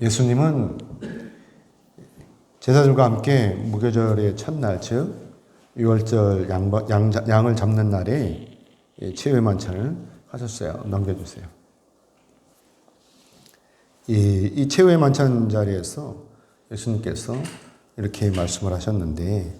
예수님은 제자들과 함께 무교절의 첫날, 즉 유월절 양을 잡는 날에 최후의 만찬을 하셨어요. 넘겨주세요. 이 최후의 만찬 자리에서 예수님께서 이렇게 말씀을 하셨는데,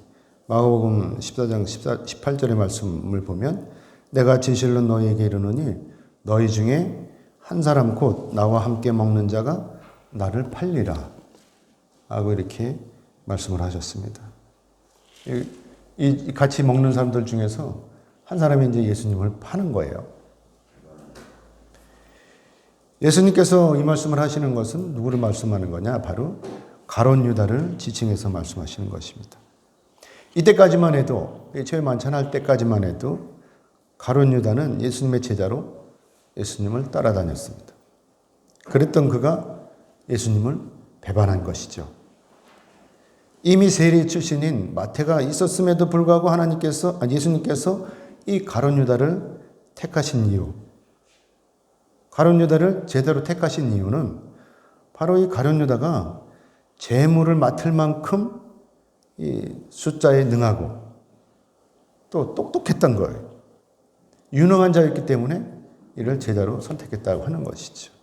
마가복음 14장 18절의 말씀을 보면, 내가 진실로 너희에게 이르노니 너희 중에 한 사람 곧 나와 함께 먹는 자가 나를 팔리라 하고 이렇게 말씀을 하셨습니다. 이 같이 먹는 사람들 중에서 한 사람이 이제 예수님을 파는 거예요. 예수님께서 이 말씀을 하시는 것은 누구를 말씀하는 거냐? 바로 가룟 유다를 지칭해서 말씀하시는 것입니다. 이때까지만 해도, 최후의 만찬할 때까지만 해도 가룟 유다는 예수님의 제자로 예수님을 따라다녔습니다. 그랬던 그가 예수님을 배반한 것이죠. 이미 세리 출신인 마태가 있었음에도 불구하고 예수님께서 이 가룟 유다를 택하신 이유, 가룟 유다를 제대로 택하신 이유는 바로 이 가룟 유다가 재물을 맡을 만큼 이 숫자에 능하고 또 똑똑했던 거예요. 유능한 자였기 때문에 이를 제자로 선택했다고 하는 것이죠.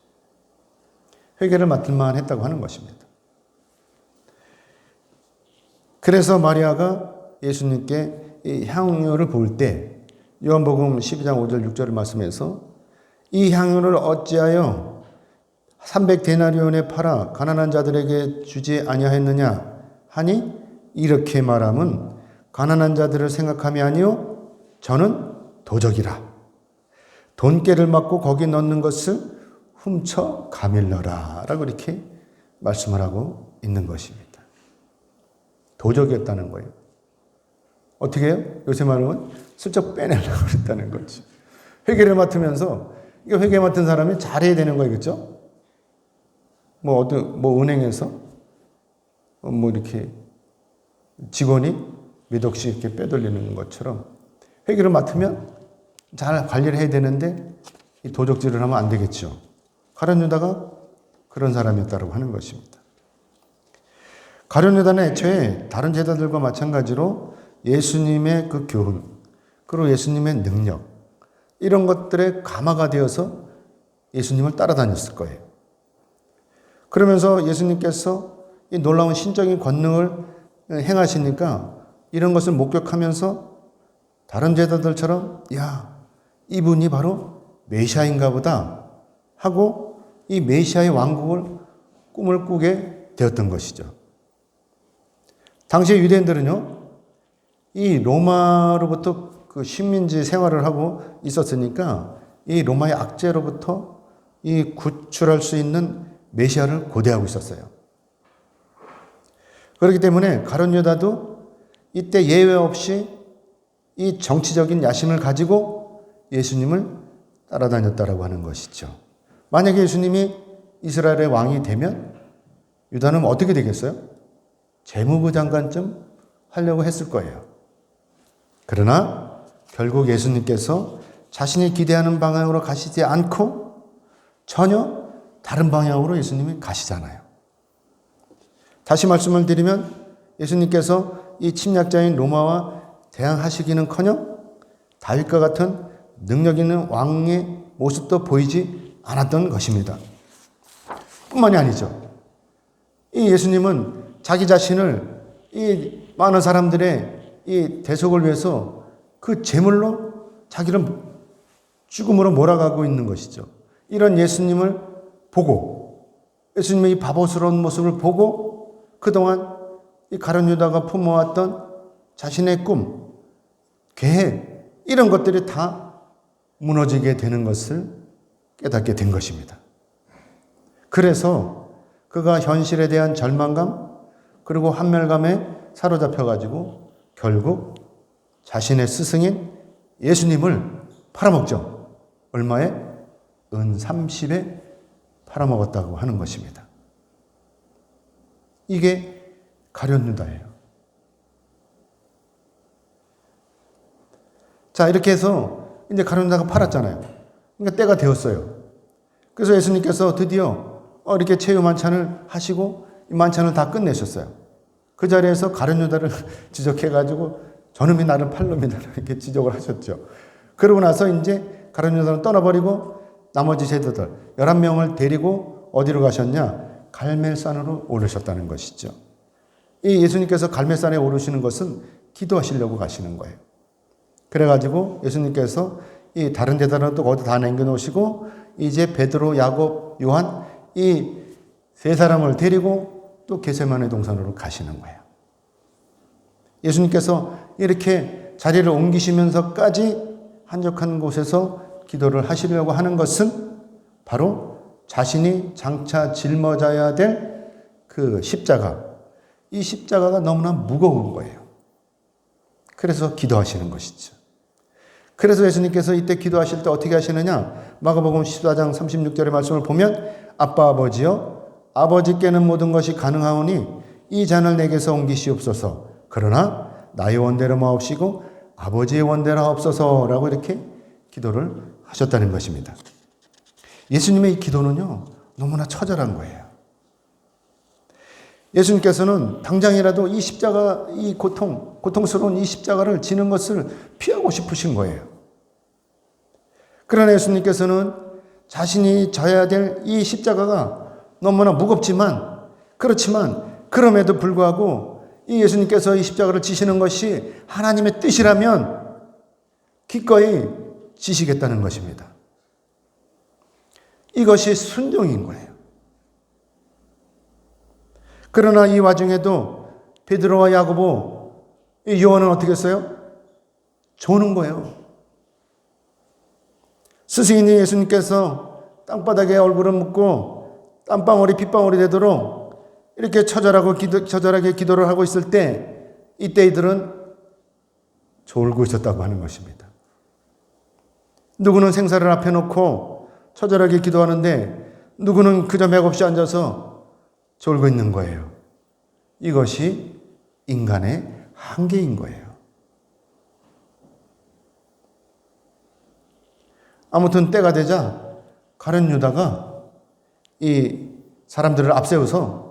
회개를 맡을 만했다고 하는 것입니다. 그래서 마리아가 예수님께 이 향유를 부을 때 요한복음 12장 5절 6절을 말씀해서 이 향유를 어찌하여 300데나리온에 팔아 가난한 자들에게 주지 아니하였느냐 하니, 이렇게 말함은 가난한 자들을 생각함이 아니요 저는 도적이라. 돈깨를 맞고 거기 넣는 것을 훔쳐 가밀러라 라고 이렇게 말씀을 하고 있는 것입니다. 도적이었다는 거예요. 어떻게 해요? 요새 말하면 슬쩍 빼내려고 그랬다는 거죠. 회계를 맡으면서, 이거 회계 맡은 사람이 잘해야 되는 거예요. 그렇죠? 은행에서 이렇게 직원이 몇 억씩 이렇게 빼돌리는 것처럼 회계를 맡으면 잘 관리를 해야 되는데 이 도적질을 하면 안 되겠죠. 가룟 유다가 그런 사람이었다고 하는 것입니다. 가룟 유다는 애초에 다른 제자들과 마찬가지로 예수님의 그 교훈, 그리고 예수님의 능력, 이런 것들에 감화가 되어서 예수님을 따라다녔을 거예요. 그러면서 예수님께서 이 놀라운 신적인 권능을 행하시니까 이런 것을 목격하면서 다른 제자들처럼, 야, 이분이 바로 메시아인가 보다 하고 이 메시아의 왕국을 꿈을 꾸게 되었던 것이죠. 당시 유대인들은요, 이 로마로부터 그 식민지 생활을 하고 있었으니까 이 로마의 압제로부터 이 구출할 수 있는 메시아를 고대하고 있었어요. 그렇기 때문에 가룟 유다도 이때 예외 없이 이 정치적인 야심을 가지고 예수님을 따라다녔다라고 하는 것이죠. 만약에 예수님이 이스라엘의 왕이 되면 유다는 어떻게 되겠어요? 재무부 장관쯤 하려고 했을 거예요. 그러나 결국 예수님께서 자신이 기대하는 방향으로 가시지 않고 전혀 다른 방향으로 예수님이 가시잖아요. 다시 말씀을 드리면 예수님께서 이 침략자인 로마와 대항하시기는커녕 다윗과 같은 능력 있는 왕의 모습도 보이지 않았던 것입니다. 뿐만이 아니죠. 이 예수님은 자기 자신을 이 많은 사람들의 이 대속을 위해서 그 제물로 자기를 죽음으로 몰아가고 있는 것이죠. 이런 예수님을 보고, 예수님의 이 바보스러운 모습을 보고 그동안 이 가룟 유다가 품어왔던 자신의 꿈, 계획, 이런 것들이 다 무너지게 되는 것을 깨닫게 된 것입니다. 그래서 그가 현실에 대한 절망감, 그리고 한멸감에 사로잡혀가지고 결국 자신의 스승인 예수님을 팔아먹죠. 얼마에? 은 30에 팔아먹었다고 하는 것입니다. 이게 가룟 유다예요. 자, 이렇게 해서 이제 가룟 유다가 팔았잖아요. 그러니까 때가 되었어요. 그래서 예수님께서 드디어 이렇게 체유 만찬을 하시고 이 만찬을 다 끝내셨어요. 그 자리에서 가룟 유다를 지적해가지고 저놈이 나를 팔놈이다 이렇게 지적을 하셨죠. 그러고 나서 이제 가룟 유다는 떠나버리고 나머지 제자들 11명을 데리고 어디로 가셨냐? 갈멜산으로 오르셨다는 것이죠. 이 예수님께서 갈멜산에 오르시는 것은 기도하시려고 가시는 거예요. 그래가지고 예수님께서 이 다른 제자들은 또 거기 다 남겨놓으시고 이제 베드로, 야곱, 요한 이 세 사람을 데리고 또 겟세마네 동산으로 가시는 거예요. 예수님께서 이렇게 자리를 옮기시면서까지 한적한 곳에서 기도를 하시려고 하는 것은 바로 자신이 장차 짊어져야 될 그 십자가, 이 십자가가 너무나 무거운 거예요. 그래서 기도하시는 것이죠. 그래서 예수님께서 이때 기도하실 때 어떻게 하시느냐? 마가복음 14장 36절의 말씀을 보면 아빠 아버지여 아버지께는 모든 것이 가능하오니 이 잔을 내게서 옮기시옵소서. 그러나 나의 원대로 마옵시고 아버지의 원대로 하옵소서라고 이렇게 기도를 하셨다는 것입니다. 예수님의 이 기도는요, 너무나 처절한 거예요. 예수님께서는 당장이라도 이 십자가, 이 고통스러운 이 십자가를 지는 것을 피하고 싶으신 거예요. 그러나 예수님께서는 자신이 져야 될 이 십자가가 너무나 무겁지만, 그렇지만 그럼에도 불구하고 이 예수님께서 이 십자가를 지시는 것이 하나님의 뜻이라면 기꺼이 지시겠다는 것입니다. 이것이 순종인 거예요. 그러나 이 와중에도 베드로와 야고보, 이 요한은 어떻게 했어요? 조는 거예요. 스승인 예수님께서 땅바닥에 얼굴을 묻고 땀방울이 핏방울이 되도록 이렇게 처절하게 기도를 하고 있을 때 이때 이들은 졸고 있었다고 하는 것입니다. 누구는 생사를 앞에 놓고 처절하게 기도하는데 누구는 그저 맥없이 앉아서 졸고 있는 거예요. 이것이 인간의 한계인 거예요. 아무튼 때가 되자 가룟 유다가 이 사람들을 앞세워서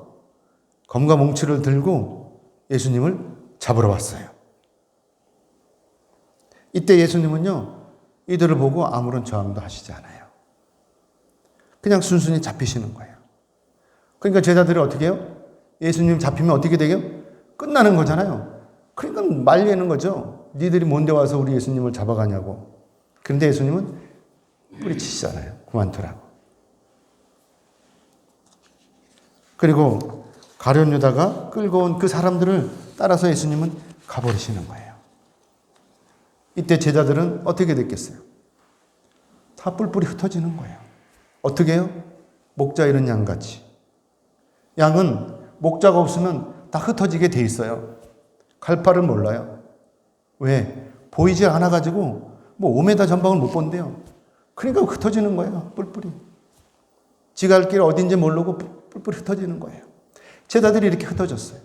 검과 몽치를 들고 예수님을 잡으러 왔어요. 이때 예수님은요, 이들을 보고 아무런 저항도 하시지 않아요. 그냥 순순히 잡히시는 거예요. 그러니까 제자들이 어떻게 해요? 예수님 잡히면 어떻게 되게요? 끝나는 거잖아요. 그러니까 말리는 거죠. 니들이 뭔데 와서 우리 예수님을 잡아가냐고. 그런데 예수님은 뿌리치시잖아요. 그만두라고. 그리고 가룟 유다가 끌고 온 그 사람들을 따라서 예수님은 가버리시는 거예요. 이때 제자들은 어떻게 됐겠어요? 다 뿔뿔이 흩어지는 거예요. 어떻게 해요? 목자 잃은 양같이. 양은 목자가 없으면 다 흩어지게 돼 있어요. 갈 바를 몰라요. 왜? 보이지 않아가지고 5m 전방을 못 본대요. 그러니까 흩어지는 거예요. 뿔뿔이. 지가 갈 길 어딘지 모르고 뿔뿔이 흩어지는 거예요. 제자들이 이렇게 흩어졌어요.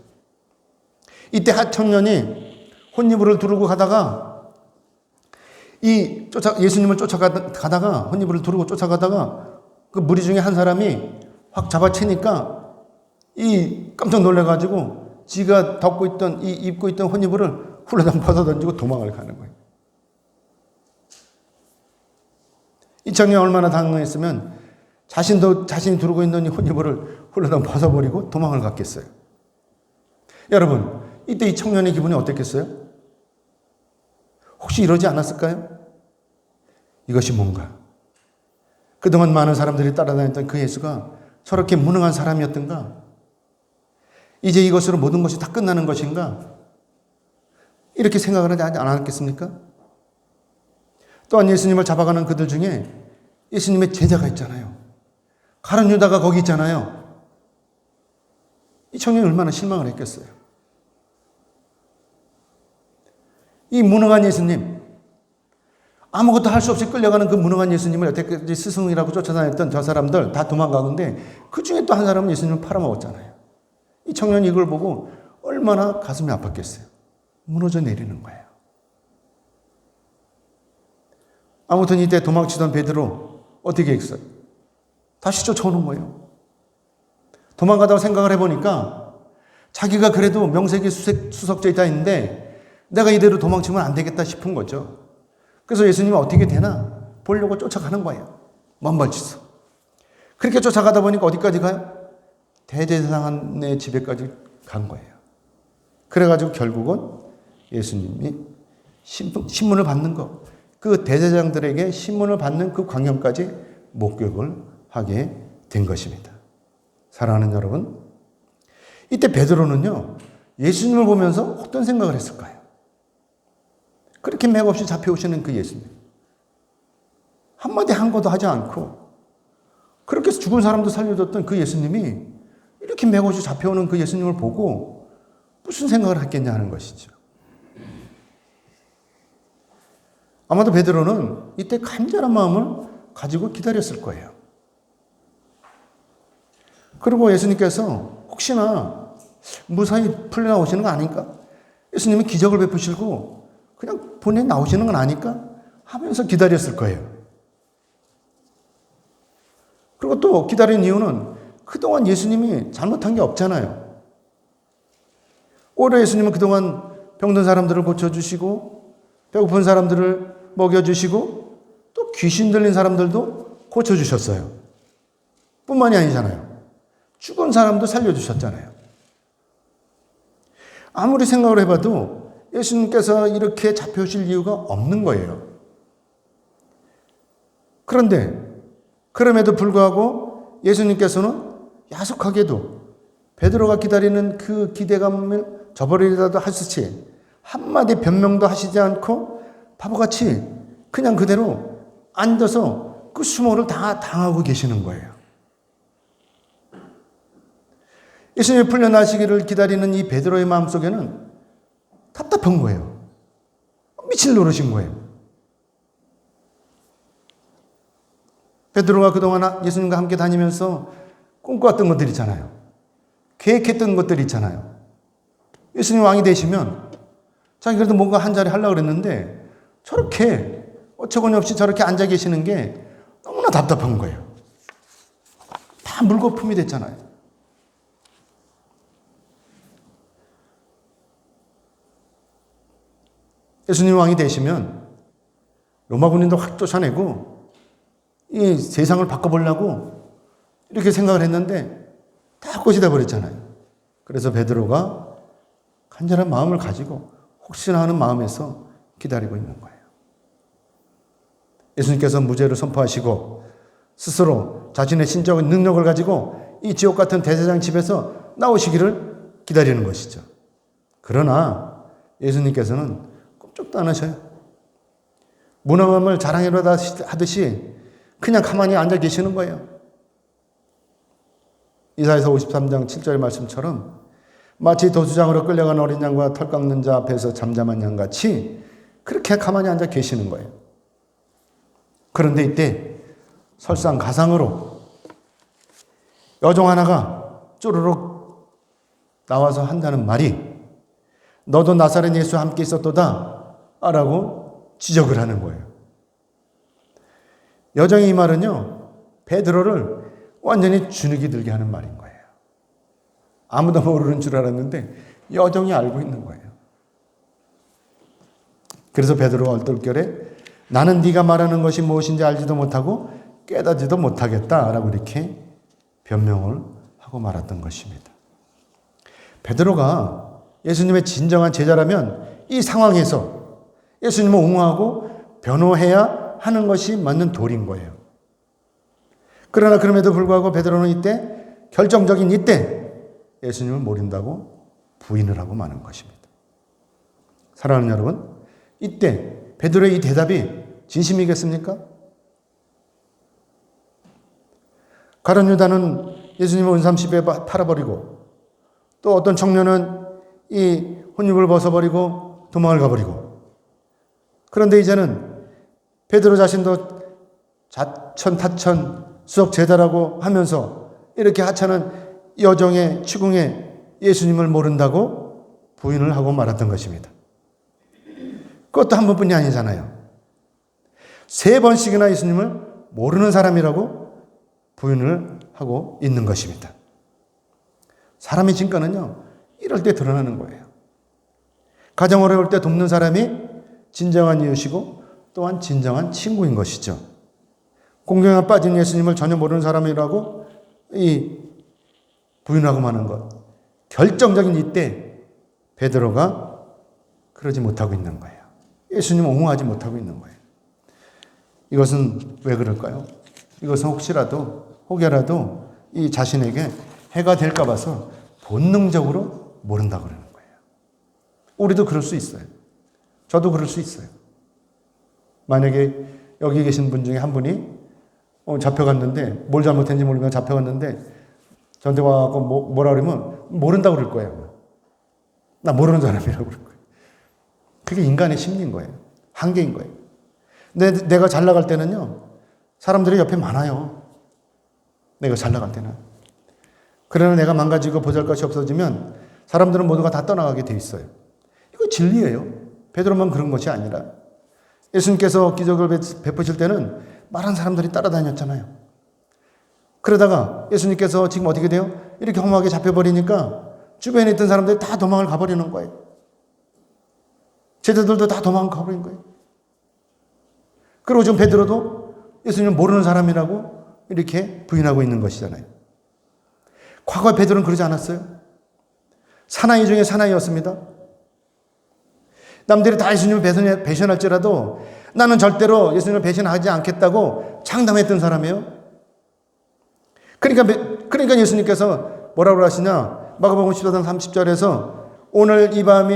이때 한 청년이 혼이불을 두르고 가다가 예수님을 쫓아가다가 혼이불을 두르고 쫓아가다가 그 무리 중에 한 사람이 확 잡아채니까 깜짝 놀래가지고 지가 입고 있던 혼이불을 훌러덩 벗어던지고 도망을 가는 거예요. 이 청년이 얼마나 당황했으면 자신이 두르고 있는 이 혼이불을 훌러덩 벗어버리고 도망을 갔겠어요. 여러분, 이때 이 청년의 기분이 어땠겠어요? 혹시 이러지 않았을까요? 이것이 뭔가? 그동안 많은 사람들이 따라다녔던 그 예수가 저렇게 무능한 사람이었던가? 이제 이것으로 모든 것이 다 끝나는 것인가? 이렇게 생각을 하지 않았겠습니까? 또한 예수님을 잡아가는 그들 중에 예수님의 제자가 있잖아요. 가룟 유다가 거기 있잖아요. 이 청년이 얼마나 실망을 했겠어요. 이 무능한 예수님, 아무것도 할 수 없이 끌려가는 그 무능한 예수님을 여태까지 스승이라고 쫓아다녔던 저 사람들 다 도망가는데 그 중에 또 한 사람은 예수님을 팔아먹었잖아요. 이 청년이 이걸 보고 얼마나 가슴이 아팠겠어요. 무너져 내리는 거예요. 아무튼 이때 도망치던 베드로 어떻게 했어요? 다시 쫓아오는 거예요. 도망가다고 생각을 해보니까 자기가 그래도 명색이 수석제자 있는데 내가 이대로 도망치면 안 되겠다 싶은 거죠. 그래서 예수님이 어떻게 되나 보려고 쫓아가는 거예요. 먼발치서. 그렇게 쫓아가다 보니까 어디까지 가요? 대제사장의 집에까지 간 거예요. 그래가지고 결국은 예수님이 신문을 받는 거, 그 대제사장들에게 신문을 받는 그 광경까지 목격을 하게 된 것입니다. 사랑하는 여러분, 이때 베드로는요, 예수님을 보면서 어떤 생각을 했을까요? 그렇게 맥없이 잡혀오시는 그 예수님. 한마디 한 것도 하지 않고 그렇게 죽은 사람도 살려줬던 그 예수님이 이렇게 맥없이 잡혀오는 그 예수님을 보고 무슨 생각을 했겠냐 하는 것이죠. 아마도 베드로는 이때 간절한 마음을 가지고 기다렸을 거예요. 그리고 예수님께서 혹시나 무사히 풀려나오시는 거 아닐까? 예수님이 기적을 베푸시고 그냥 본인이 나오시는 건 아닐까? 하면서 기다렸을 거예요. 그리고 또 기다린 이유는 그동안 예수님이 잘못한 게 없잖아요. 오히려 예수님은 그동안 병든 사람들을 고쳐주시고 배고픈 사람들을 먹여주시고 또 귀신 들린 사람들도 고쳐주셨어요. 뿐만이 아니잖아요. 죽은 사람도 살려주셨잖아요. 아무리 생각을 해봐도 예수님께서 이렇게 잡혀오실 이유가 없는 거예요. 그런데 그럼에도 불구하고 예수님께서는 야속하게도 베드로가 기다리는 그 기대감을 저버리려도 하시지 한마디 변명도 하시지 않고 바보같이 그냥 그대로 앉아서 그 수모를 다 당하고 계시는 거예요. 예수님이 풀려나시기를 기다리는 이 베드로의 마음속에는 답답한 거예요. 미칠 노릇인 거예요. 베드로가 그동안 예수님과 함께 다니면서 꿈꿔왔던 것들 있잖아요. 계획했던 것들 있잖아요. 예수님 왕이 되시면 자기 그래도 뭔가 한 자리 하려고 그랬는데 저렇게 어처구니 없이 저렇게 앉아 계시는 게 너무나 답답한 거예요. 다 물거품이 됐잖아요. 예수님 왕이 되시면 로마 군인도 확 쫓아내고 이 세상을 바꿔보려고 이렇게 생각을 했는데 다 꼬시다 버렸잖아요. 그래서 베드로가 간절한 마음을 가지고 혹시나 하는 마음에서 기다리고 있는 거예요. 예수님께서 무죄를 선포하시고 스스로 자신의 신적인 능력을 가지고 이 지옥 같은 대제사장 집에서 나오시기를 기다리는 것이죠. 그러나 예수님께서는 꼼짝도 안 하셔요. 무능함을 자랑하려다 하듯이 그냥 가만히 앉아 계시는 거예요. 이사야서 53장 7절의 말씀처럼 마치 도수장으로 끌려간 어린 양과 털 깎는 자 앞에서 잠잠한 양같이 그렇게 가만히 앉아 계시는 거예요. 그런데 이때 설상가상으로 여종 하나가 쪼르륵 나와서 한다는 말이 너도 나사렛 예수와 함께 있었도다 라고 지적을 하는 거예요. 여정의 이 말은요, 베드로를 완전히 주눅이 들게 하는 말인 거예요. 아무도 모르는 줄 알았는데 여정이 알고 있는 거예요. 그래서 베드로가 얼떨결에 나는 네가 말하는 것이 무엇인지 알지도 못하고 깨닫지도 못하겠다라고 이렇게 변명을 하고 말았던 것입니다. 베드로가 예수님의 진정한 제자라면 이 상황에서 예수님을 옹호하고 변호해야 하는 것이 맞는 도리인 거예요. 그러나 그럼에도 불구하고 베드로는 이때 결정적인 이때 예수님을 모른다고 부인을 하고 마는 것입니다. 사랑하는 여러분, 이때 베드로의 이 대답이 진심이겠습니까? 가룟 유다는 예수님을 은삼십에 팔아버리고 또 어떤 청년은 이 혼입을 벗어버리고 도망을 가버리고 그런데 이제는 베드로 자신도 자천타천 수석제자라고 하면서 이렇게 하찮은 여정의 추궁에 예수님을 모른다고 부인을 하고 말았던 것입니다. 그것도 한 번뿐이 아니잖아요. 3번씩이나 예수님을 모르는 사람이라고 부인을 하고 있는 것입니다. 사람의 진가는요, 이럴 때 드러나는 거예요. 가장 어려울 때 돕는 사람이 진정한 이웃이고 또한 진정한 친구인 것이죠. 공경에 빠진 예수님을 전혀 모르는 사람이라고 부인하고 마는 것. 결정적인 이때 베드로가 그러지 못하고 있는 거예요. 예수님을 옹호하지 못하고 있는 거예요. 이것은 왜 그럴까요? 이것은 혹여라도 이 자신에게 해가 될까 봐서 본능적으로 모른다고 그러는 거예요. 우리도 그럴 수 있어요. 저도 그럴 수 있어요. 만약에 여기 계신 분 중에 한 분이 잡혀갔는데, 뭘 잘못했는지 모르면 잡혀갔는데 저한테 와서 뭐라 그러면 모른다고 그럴 거예요. 나 모르는 사람이라고 그럴 거예요. 그게 인간의 심리인 거예요. 한계인 거예요. 내가 잘 나갈 때는요, 사람들이 옆에 많아요. 내가 잘 나갈 때는. 그러나 내가 망가지고 보잘것이 없어지면 사람들은 모두가 다 떠나가게 돼 있어요. 이거 진리예요. 베드로만 그런 것이 아니라 예수님께서 기적을 베푸실 때는 많은 사람들이 따라다녔잖아요. 그러다가 예수님께서 지금 어떻게 돼요? 이렇게 험하게 잡혀버리니까 주변에 있던 사람들이 다 도망을 가버리는 거예요. 제자들도 다 도망을 가버린 거예요. 그리고 지금 베드로도 예수님을 모르는 사람이라고 이렇게 부인하고 있는 것이잖아요. 과거에 베드로는 그러지 않았어요. 사나이 중에 사나이였습니다. 남들이 다 예수님을 배신할지라도 나는 절대로 예수님을 배신하지 않겠다고 장담했던 사람이에요. 그러니까 예수님께서 뭐라고 하시냐? 마가복음 14장 30절에서 오늘 이 밤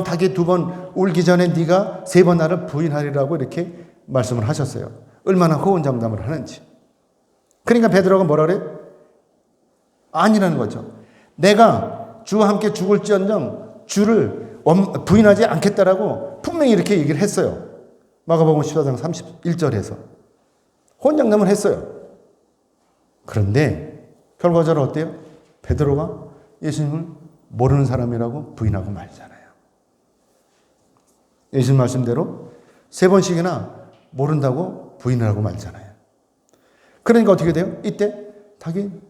닭이 2번 울기 전에 네가 3번 나를 부인하리라고 이렇게 말씀을 하셨어요. 얼마나 호언장담을 하는지. 그러니까 베드로가 뭐라 그래? 아니라는 거죠. 내가 주와 함께 죽을지언정 주를 부인하지 않겠다라고 분명히 이렇게 얘기를 했어요. 마가복음 14장 31절에서. 호언장담을 했어요. 그런데 결과적으로 어때요? 베드로가 예수님을 모르는 사람이라고 부인하고 말잖아요. 예수님 말씀대로 3번씩이나 모른다고 부인을 하고 말잖아요. 그러니까 어떻게 돼요? 이때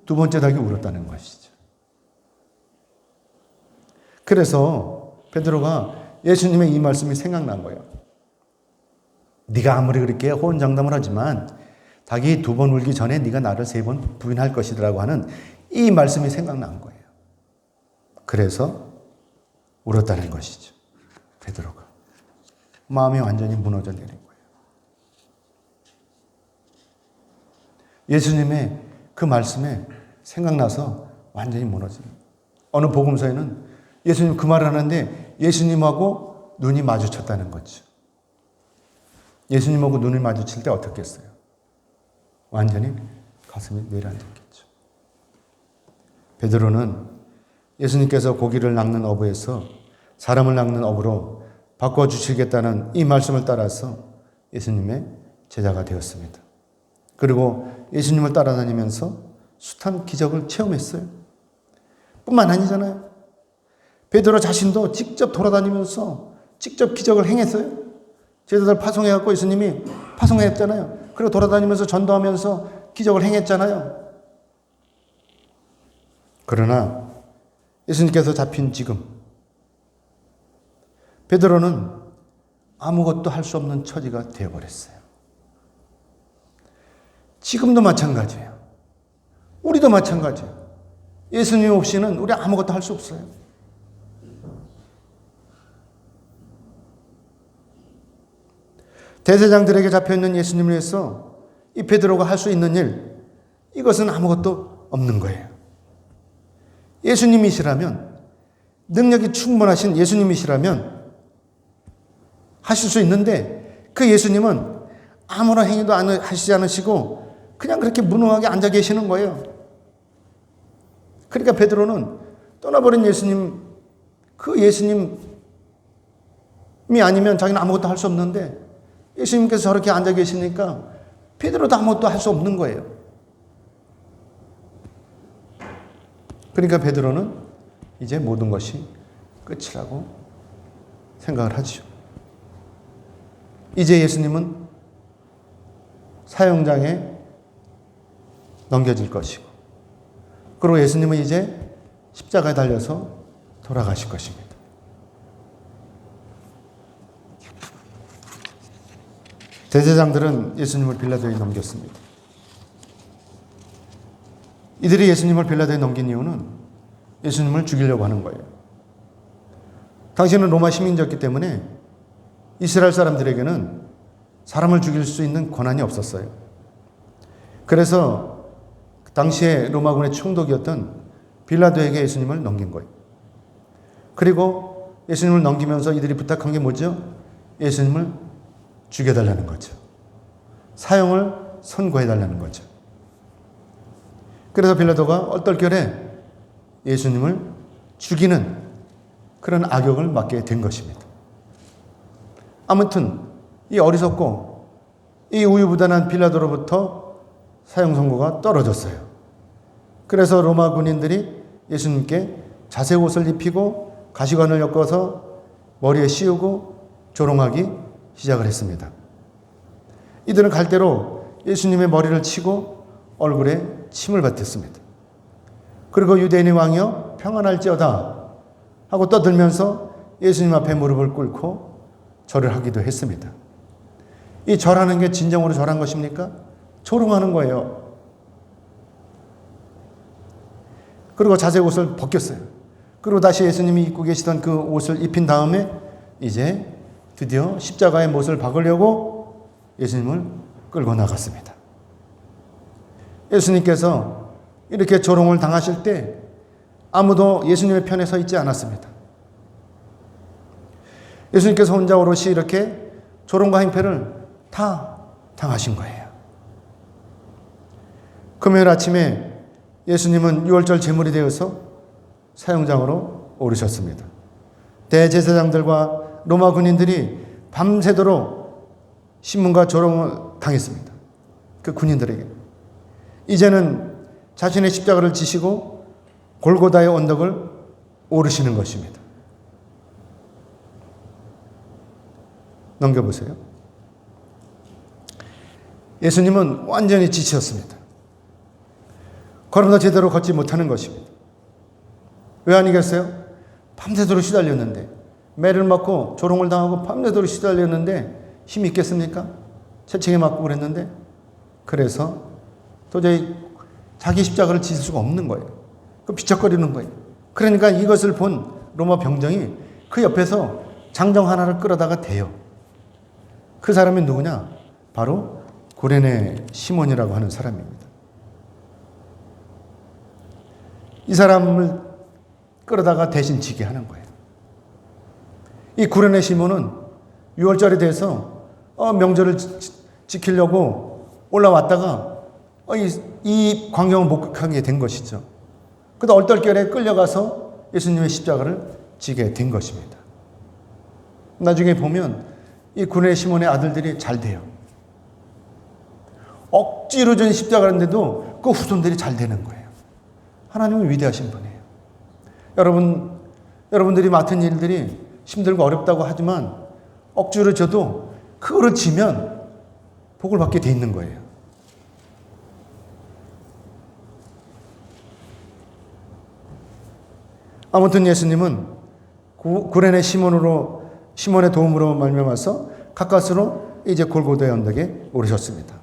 두 번째 닭이 울었다는 것이죠. 그래서 베드로가 예수님의 이 말씀이 생각난 거예요. 네가 아무리 그렇게 호언장담을 하지만 닭이 2번 울기 전에 네가 나를 3번 부인할 것이라고 하는 이 말씀이 생각난 거예요. 그래서 울었다는 것이죠. 베드로가. 마음이 완전히 무너져 내린 거예요. 예수님의 그 말씀에 생각나서 완전히 무너집니다. 어느 복음서에는 예수님 그 말을 하는데 예수님하고 눈이 마주쳤다는 거죠. 예수님하고 눈을 마주칠 때 어떻겠어요? 완전히 가슴이 내려앉았겠죠. 베드로는 예수님께서 고기를 낚는 어부에서 사람을 낚는 어부로 바꿔주시겠다는 이 말씀을 따라서 예수님의 제자가 되었습니다. 그리고 예수님을 따라다니면서 숱한 기적을 체험했어요. 뿐만 아니잖아요. 베드로 자신도 직접 돌아다니면서 직접 기적을 행했어요. 제자들 파송해갖고 예수님이 파송했잖아요. 그리고 돌아다니면서 전도하면서 기적을 행했잖아요. 그러나 예수님께서 잡힌 지금 베드로는 아무것도 할 수 없는 처지가 되어버렸어요. 지금도 마찬가지예요. 우리도 마찬가지예요. 예수님 없이는 우리 아무것도 할 수 없어요. 대제장들에게 잡혀있는 예수님을 위해서 이 베드로가 할 수 있는 일, 이것은 아무것도 없는 거예요. 예수님이시라면, 능력이 충분하신 예수님이시라면 하실 수 있는데 그 예수님은 아무런 행위도 하시지 않으시고 그냥 그렇게 무능하게 앉아 계시는 거예요. 그러니까 베드로는 떠나버린 예수님, 그 예수님이 아니면 자기는 아무것도 할 수 없는데 예수님께서 저렇게 앉아 계시니까 베드로도 아무것도 할 수 없는 거예요. 그러니까 베드로는 이제 모든 것이 끝이라고 생각을 하죠. 이제 예수님은 사형장에 넘겨질 것이고 그리고 예수님은 이제 십자가에 달려서 돌아가실 것입니다. 대제사장들은 예수님을 빌라도에 넘겼습니다. 이들이 예수님을 빌라도에 넘긴 이유는 예수님을 죽이려고 하는 거예요. 당시에는 로마 시민이었기 때문에 이스라엘 사람들에게는 사람을 죽일 수 있는 권한이 없었어요. 그래서 당시에 로마군의 총독이었던 빌라도에게 예수님을 넘긴 거예요. 그리고 예수님을 넘기면서 이들이 부탁한 게 뭐죠? 예수님을 죽여달라는 거죠. 사형을 선고해달라는 거죠. 그래서 빌라도가 얼떨결에 예수님을 죽이는 그런 악역을 맡게 된 것입니다. 아무튼 이 어리석고 이 우유부단한 빌라도로부터 사형 선고가 떨어졌어요. 그래서 로마 군인들이 예수님께 자색 옷을 입히고 가시관을 엮어서 머리에 씌우고 조롱하기 시작을 했습니다. 이들은 갈대로 예수님의 머리를 치고 얼굴에 침을 뱉었습니다. 그리고 유대인의 왕이여 평안할지어다 하고 떠들면서 예수님 앞에 무릎을 꿇고 절을 하기도 했습니다. 이 절하는 게 진정으로 절한 것입니까? 조롱하는 거예요. 그리고 자색 옷을 벗겼어요. 그리고 다시 예수님이 입고 계시던 그 옷을 입힌 다음에 이제 드디어 십자가의 못을 박으려고 예수님을 끌고 나갔습니다. 예수님께서 이렇게 조롱을 당하실 때 아무도 예수님의 편에 서 있지 않았습니다. 예수님께서 혼자 오롯이 이렇게 조롱과 행패를 다 당하신 거예요. 금요일 아침에 예수님은 유월절 제물이 되어서 사형장으로 오르셨습니다. 대제사장들과 로마 군인들이 밤새도록 신문과 조롱을 당했습니다. 그 군인들에게. 이제는 자신의 십자가를 지시고 골고다의 언덕을 오르시는 것입니다. 넘겨보세요. 예수님은 완전히 지치셨습니다. 걸음도 제대로 걷지 못하는 것입니다. 왜 아니겠어요? 밤새도록 시달렸는데, 매를 맞고 조롱을 당하고 밤새도록 시달렸는데 힘이 있겠습니까? 채찍에 맞고 그랬는데. 그래서 도저히 자기 십자가를 지실 수가 없는 거예요. 그 비척거리는 거예요. 그러니까 이것을 본 로마 병정이 그 옆에서 장정 하나를 끌어다가 대요. 그 사람이 누구냐? 바로 구레네 시몬이라고 하는 사람입니다. 이 사람을 끌어다가 대신 지게 하는 거예요. 이 구레네 시몬은 6월절에 대해서 명절을 지키려고 올라왔다가 이 광경을 목격하게 된 것이죠. 그러다 얼떨결에 끌려가서 예수님의 십자가를 지게 된 것입니다. 나중에 보면 이 구레네 시몬의 아들들이 잘 돼요. 억지로 준 십자가인데도 그 후손들이 잘 되는 거예요. 하나님은 위대하신 분이에요. 여러분들이 맡은 일들이 힘들고 어렵다고 하지만 억지로 줘도 그거를 지면 복을 받게 돼 있는 거예요. 아무튼 예수님은 구레네 시몬의 도움으로 말미암아서 가까스로 이제 골고다의 언덕에 오르셨습니다.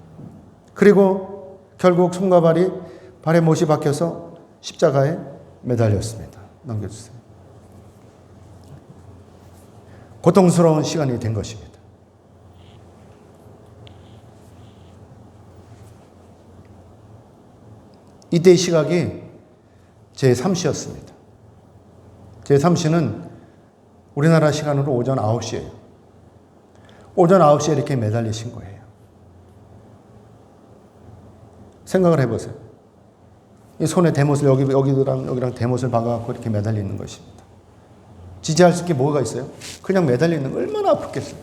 그리고 결국 손과 발에 못이 박혀서 십자가에 매달렸습니다. 넘겨주세요. 고통스러운 시간이 된 것입니다. 이때의 시각이 제3시였습니다. 제3시는 우리나라 시간으로 오전 9시예요. 오전 9시에 이렇게 매달리신 거예요. 생각을 해보세요. 이 손에 대못을 여기랑 대못을 박아갖고 이렇게 매달려 있는 것입니다. 지지할 수 있게 뭐가 있어요? 그냥 매달려 있는 거 얼마나 아프겠어요.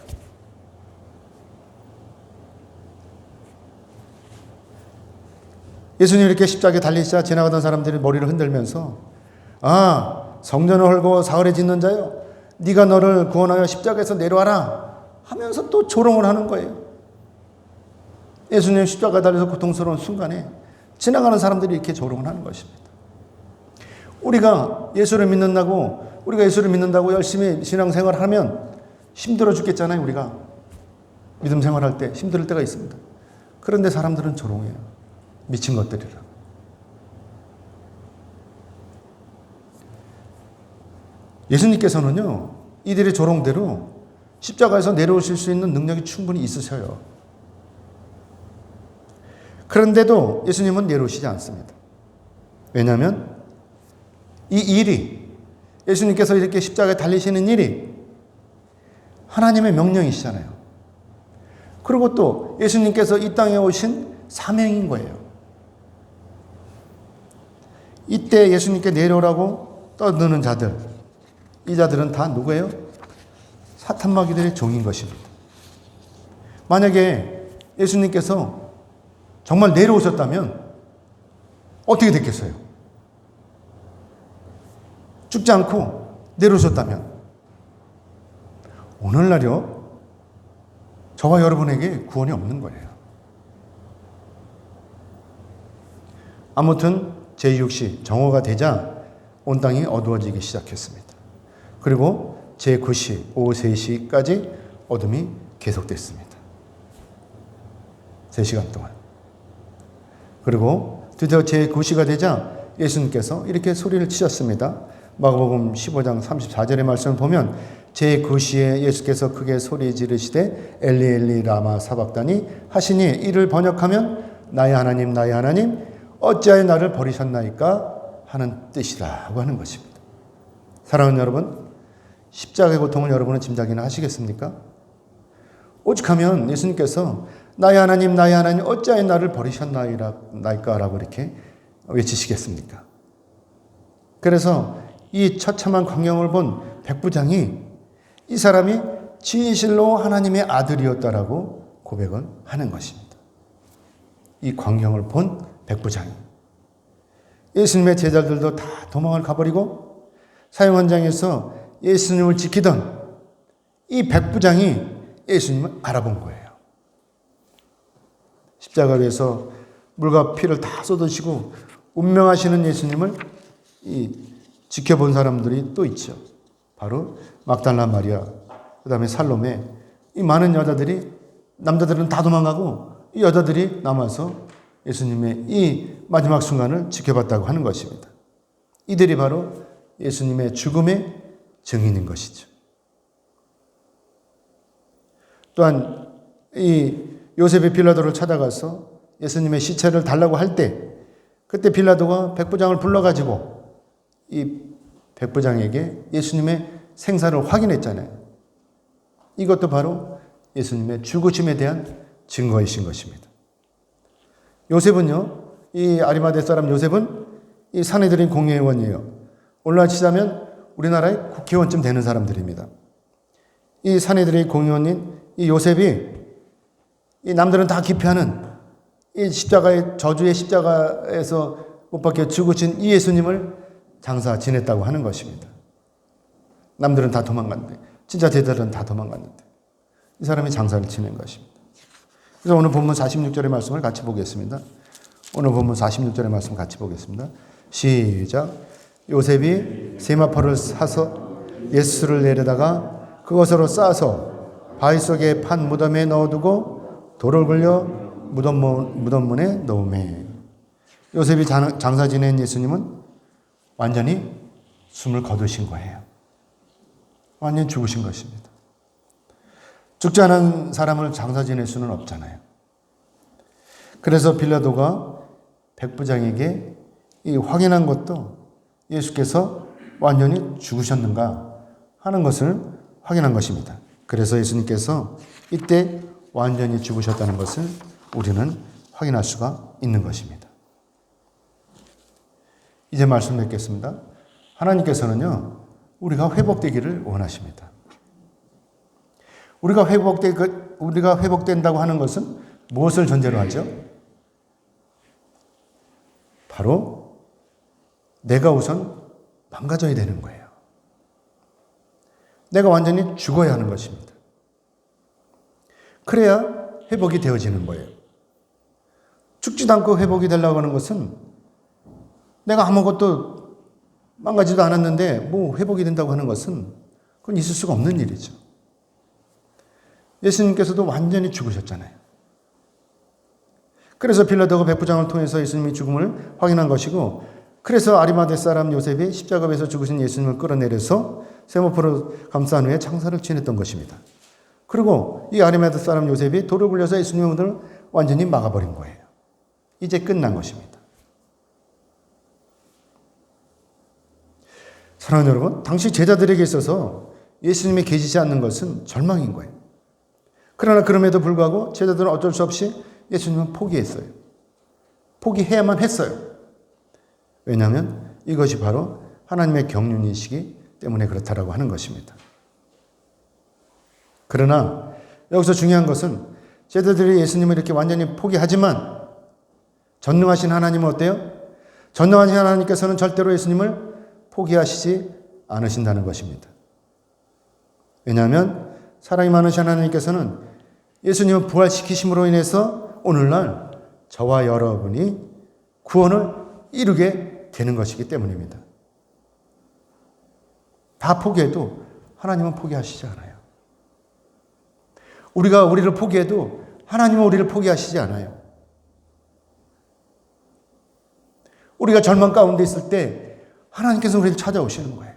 예수님 이렇게 십자가에 달리시자 지나가던 사람들이 머리를 흔들면서 성전을 헐고 사흘에 짓는 자여 네가 너를 구원하여 십자가에서 내려와라 하면서 또 조롱을 하는 거예요. 예수님 십자가에 달려서 고통스러운 순간에 지나가는 사람들이 이렇게 조롱을 하는 것입니다. 우리가 예수를 믿는다고 열심히 신앙생활을 하면 힘들어 죽겠잖아요. 우리가 믿음 생활할 때 힘들 때가 있습니다. 그런데 사람들은 조롱해요. 미친 것들이라. 예수님께서는요, 이들의 조롱대로 십자가에서 내려오실 수 있는 능력이 충분히 있으셔요. 그런데도 예수님은 내려오시지 않습니다. 왜냐하면 이 일이, 예수님께서 이렇게 십자가에 달리시는 일이 하나님의 명령이시잖아요. 그리고 또 예수님께서 이 땅에 오신 사명인 거예요. 이때 예수님께 내려오라고 떠드는 자들, 이 자들은 다 누구예요? 사탄마귀들의 종인 것입니다. 만약에 예수님께서 정말 내려오셨다면 어떻게 됐겠어요? 죽지 않고 내려오셨다면 오늘날요, 저와 여러분에게 구원이 없는 거예요. 아무튼 제6시 정오가 되자 온 땅이 어두워지기 시작했습니다. 그리고 제9시 오후 3시까지 어둠이 계속됐습니다. 3시간 동안. 그리고 드디어 제9시가 되자 예수님께서 이렇게 소리를 치셨습니다. 마가복음 15장 34절의 말씀을 보면 제9시에 예수께서 크게 소리 지르시되 엘리 엘리 라마 사박다니 하시니 이를 번역하면 나의 하나님 어찌하여 나를 버리셨나이까 하는 뜻이라고 하는 것입니다. 사랑하는 여러분, 십자가의 고통을 여러분은 짐작이나 하시겠습니까? 오직하면 예수님께서 나의 하나님 어찌하여 나를 버리셨나이까라고 이렇게 외치시겠습니까? 그래서 이 처참한 광경을 본 백부장이 이 사람이 진실로 하나님의 아들이었다라고 고백을 하는 것입니다. 이 광경을 본 백부장이. 예수님의 제자들도 다 도망을 가버리고 사형 현장에서 예수님을 지키던 이 백부장이 예수님을 알아본 거예요. 십자가 위에서 물과 피를 다 쏟으시고 운명하시는 예수님을 지켜본 사람들이 또 있죠. 바로 막달라 마리아, 그 다음에 살로메, 이 많은 여자들이, 남자들은 다 도망가고 이 여자들이 남아서 예수님의 이 마지막 순간을 지켜봤다고 하는 것입니다. 이들이 바로 예수님의 죽음의 증인인 것이죠. 또한 이 요셉이 빌라도를 찾아가서 예수님의 시체를 달라고 할 때 그때 빌라도가 백부장을 불러가지고 이 백부장에게 예수님의 생사를 확인했잖아요. 이것도 바로 예수님의 죽으심에 대한 증거이신 것입니다. 요셉은요, 이 아리마대 사람 요셉은 이 산헤드린 공회의원이에요. 오늘날 치자면 우리나라의 국회의원쯤 되는 사람들입니다. 이 산헤드린 공회의원인 이 요셉이 이 남들은 다 기피하는 이 십자가의 저주의 십자가에서 못 박혀 죽으신 이 예수님을 장사 지냈다고 하는 것입니다. 남들은 다 도망갔는데, 진짜 제자들은 다 도망갔는데 이 사람이 장사를 지낸 것입니다. 그래서 오늘 본문 46절의 말씀을 같이 보겠습니다. 오늘 본문 46절의 말씀 같이 보겠습니다. 시작. 요셉이 세마포를 사서 예수를 내려다가 그것으로 싸서 바위 속에 판 무덤에 넣어두고 돌을 굴려 무덤문에 넣으매. 요셉이 장사 지낸 예수님은 완전히 숨을 거두신 거예요. 완전히 죽으신 것입니다. 죽지 않은 사람을 장사 지낼 수는 없잖아요. 그래서 빌라도가 백부장에게 이 확인한 것도 예수께서 완전히 죽으셨는가 하는 것을 확인한 것입니다. 그래서 예수님께서 이때 완전히 죽으셨다는 것을 우리는 확인할 수가 있는 것입니다. 이제 말씀 맺겠습니다. 하나님께서는요, 우리가 회복되기를 원하십니다. 우리가 회복된다고 하는 것은 무엇을 전제로 하죠? 바로 내가 우선 망가져야 되는 거예요. 내가 완전히 죽어야 하는 것입니다. 그래야 회복이 되어지는 거예요. 죽지도 않고 회복이 되려고 하는 것은 내가 아무것도 망가지도 않았는데 뭐 회복이 된다고 하는 것은 그건 있을 수가 없는 일이죠. 예수님께서도 완전히 죽으셨잖아요. 그래서 빌라도가 백부장을 통해서 예수님의 죽음을 확인한 것이고, 그래서 아리마대 사람 요셉이 십자가에서 죽으신 예수님을 끌어내려서 세마포로 감싼 후에 창사를 지냈던 것입니다. 그리고 이 아리마대 사람 요셉이 돌을 굴려서 예수님의 문을 완전히 막아버린 거예요. 이제 끝난 것입니다. 사랑하는 여러분, 당시 제자들에게 있어서 예수님이 계시지 않는 것은 절망인 거예요. 그러나 그럼에도 불구하고 제자들은 어쩔 수 없이 예수님은 포기했어요. 포기해야만 했어요. 왜냐하면 이것이 바로 하나님의 경륜이시기 때문에 그렇다라고 하는 것입니다. 그러나 여기서 중요한 것은 제자들이 예수님을 이렇게 완전히 포기하지만 전능하신 하나님은 어때요? 전능하신 하나님께서는 절대로 예수님을 포기하시지 않으신다는 것입니다. 왜냐하면 사랑이 많으신 하나님께서는 예수님을 부활시키심으로 인해서 오늘날 저와 여러분이 구원을 이루게 되는 것이기 때문입니다. 다 포기해도 하나님은 포기하시지 않아요. 우리가 우리를 포기해도 하나님은 우리를 포기하시지 않아요. 우리가 절망 가운데 있을 때 하나님께서 우리를 찾아오시는 거예요.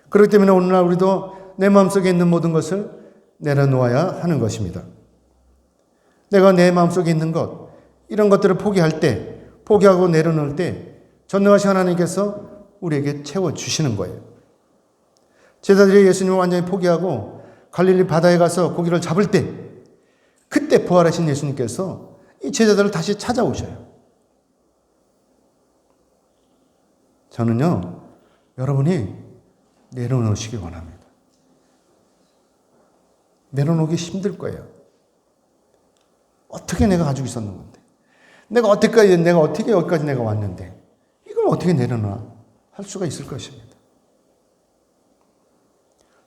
그렇기 때문에 오늘날 우리도 내 마음속에 있는 모든 것을 내려놓아야 하는 것입니다. 내가 내 마음속에 있는 것, 이런 것들을 포기할 때, 포기하고 내려놓을 때 전능하신 하나님께서 우리에게 채워주시는 거예요. 제자들이 예수님을 완전히 포기하고 갈릴리 바다에 가서 고기를 잡을 때, 그때 부활하신 예수님께서 이 제자들을 다시 찾아오셔요. 저는요, 여러분이 내려놓으시기 원합니다. 내려놓기 힘들 거예요. 어떻게 내가 가지고 있었는 건데, 내가 어떻게 여기까지 내가 왔는데 이걸 어떻게 내려놔 할 수가 있을 것입니다.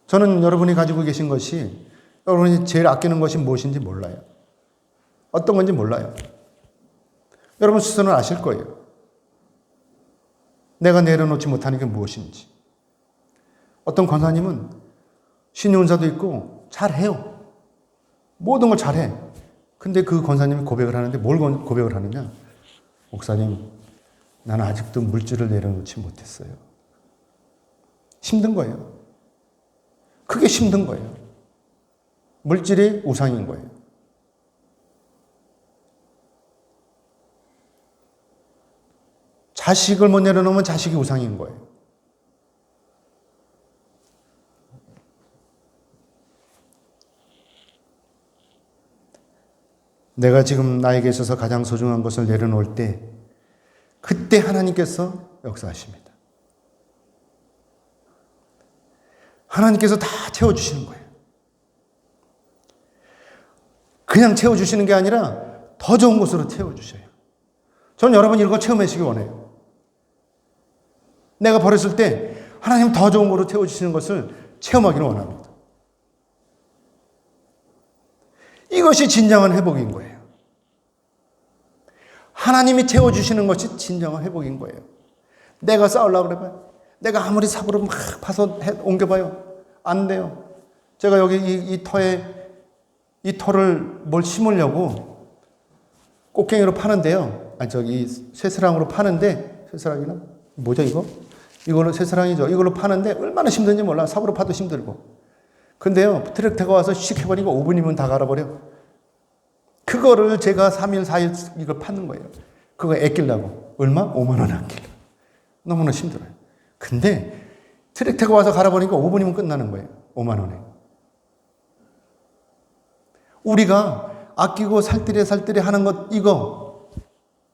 저는 여러분이 가지고 계신 것이, 여러분이 제일 아끼는 것이 무엇인지 몰라요. 어떤 건지 몰라요. 여러분 스스로는 아실 거예요. 내가 내려놓지 못하는 게 무엇인지. 어떤 권사님은 신용사도 있고 잘해요. 모든 걸 잘해. 근데 그 권사님이 고백을 하는데 뭘 고백을 하느냐? 목사님, 나는 아직도 물질을 내려놓지 못했어요. 힘든 거예요. 그게 힘든 거예요. 물질이 우상인 거예요. 자식을 못 내려놓으면 자식이 우상인 거예요. 내가 지금 나에게 있어서 가장 소중한 것을 내려놓을 때, 그때 하나님께서 역사하십니다. 하나님께서 다 채워주시는 거예요. 그냥 채워주시는 게 아니라 더 좋은 것으로 채워주셔요. 저는 여러분이 이런 거 체험하시기 원해요. 내가 버렸을 때 하나님 더 좋은 것으로 채워주시는 것을 체험하기를 원합니다. 이것이 진정한 회복인 거예요. 하나님이 채워주시는 것이 진정한 회복인 거예요. 내가 쌓으려고 그래봐요. 내가 아무리 삽으로 막 파서 옮겨봐요. 안 돼요. 제가 여기 이 터를 뭘 심으려고 꽃갱이로 파는데요. 쇠사랑으로 파는데, 쇠사랑이나? 뭐죠, 이거? 이걸로 쇠사랑이죠. 이걸로 파는데 얼마나 힘든지 몰라. 삽으로 파도 힘들고. 근데요, 트랙터가 와서 씩 해버리고 5분이면 다 갈아버려. 그거를 제가 3일, 4일 이걸 파는 거예요. 그거 아끼려고. 얼마? 5만 원 아끼려고. 너무나 힘들어요. 근데 트랙터가 와서 갈아버리니까 5분이면 끝나는 거예요. 5만 원에. 우리가 아끼고 살뜰히 하는 것, 이거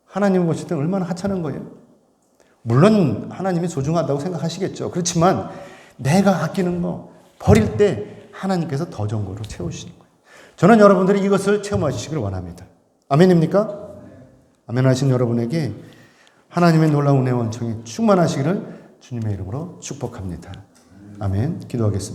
하나님 보실 때 얼마나 하찮은 거예요. 물론 하나님이 소중하다고 생각하시겠죠. 그렇지만 내가 아끼는 거 버릴 때 하나님께서 더 좋은 거로 채우시는 거예요. 저는 여러분들이 이것을 체험하시기를 원합니다. 아멘입니까? 아멘 하신 여러분에게 하나님의 놀라운 은혜와 은총이 충만하시기를 주님의 이름으로 축복합니다. 아멘. 기도하겠습니다.